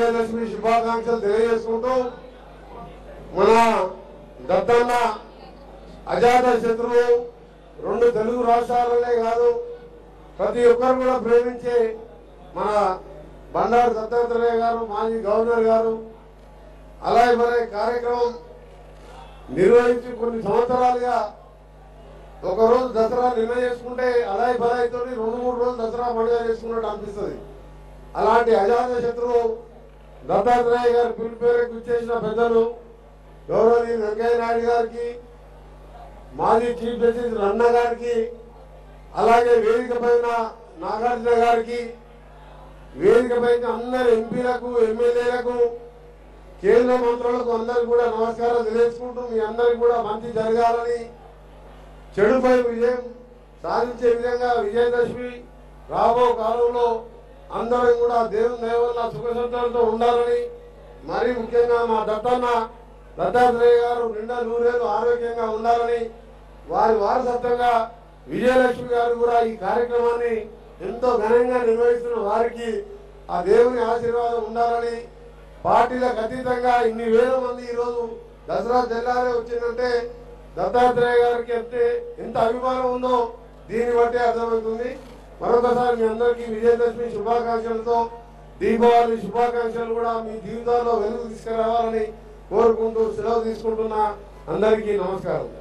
విజయదశమి శుభాకాంక్షలు తెలియజేసుకుంటూ మన దత్తన్న అజాత శత్రువు రెండు తెలుగు రాష్ట్రాలనే కాదు ప్రతి ఒక్కరు కూడా ప్రేమించే మన బండారు దత్తాత్రేయ గారు మాజీ గవర్నర్ గారు అలాగే మరి కార్యక్రమం నిర్వహించి కొన్ని సంవత్సరాలుగా ఒకరోజు దసరా నిర్ణయం చేసుకుంటే అలాగే బలాయితో 2-3 రోజులు దసరా పండుగ చేసుకున్నట్టు అనిపిస్తుంది. అలాంటి అజాత శత్రువు దత్తాత్రేయ గారి పిలుపు పేరుకు ఇచ్చేసిన పెద్దలు గౌరవనీయులు వెంకయ్య నాయుడు గారికి, మాజీ చీఫ్ జస్టిస్ రమణ గారికి, అలాగే వేదిక పైన నాగార్జున గారికి, వేదిక పైన అందరి ఎంపీలకు, ఎమ్మెల్యేలకు, కేంద్ర మంత్రులకు అందరికి కూడా నమస్కారం తెలియజేసుకుంటూ మీ అందరికి కూడా మంచి జరగాలని, చెడుపై విజయం సాధించే విధంగా విజయదశమి రాబో కాలంలో అందరం కూడా దేవుని దయ వల్ల సుఖ సంతోషంతో ఉండాలని, మరీ ముఖ్యంగా మా దత్తాత్రేయ గారు నిండా 100 ఏళ్ళు ఆరోగ్యంగా ఉండాలని, వారి వారసత్వంగా విజయలక్ష్మి గారు కూడా ఈ కార్యక్రమాన్ని ఎంతో ఘనంగా నిర్వహిస్తున్న వారికి ఆ దేవుని ఆశీర్వాదం ఉండాలని, పార్టీలకు అతీతంగా ఇన్ని వేల మంది ఈరోజు దసరా జిల్లాలో వచ్చిందంటే దత్తాత్రేయ గారికి ఎంత అభిమానం ఉందో దీన్ని బట్టి అర్థమవుతుంది. మరొకసారి మీ అందరికీ విజయదశమి శుభాకాంక్షలతో, దీపావళి శుభాకాంక్షలు కూడా మీ జీవితాల్లో వెలుగు తీసుకురావాలని కోరుకుంటూ సెలవు తీసుకుంటున్నా. అందరికీ నమస్కారం.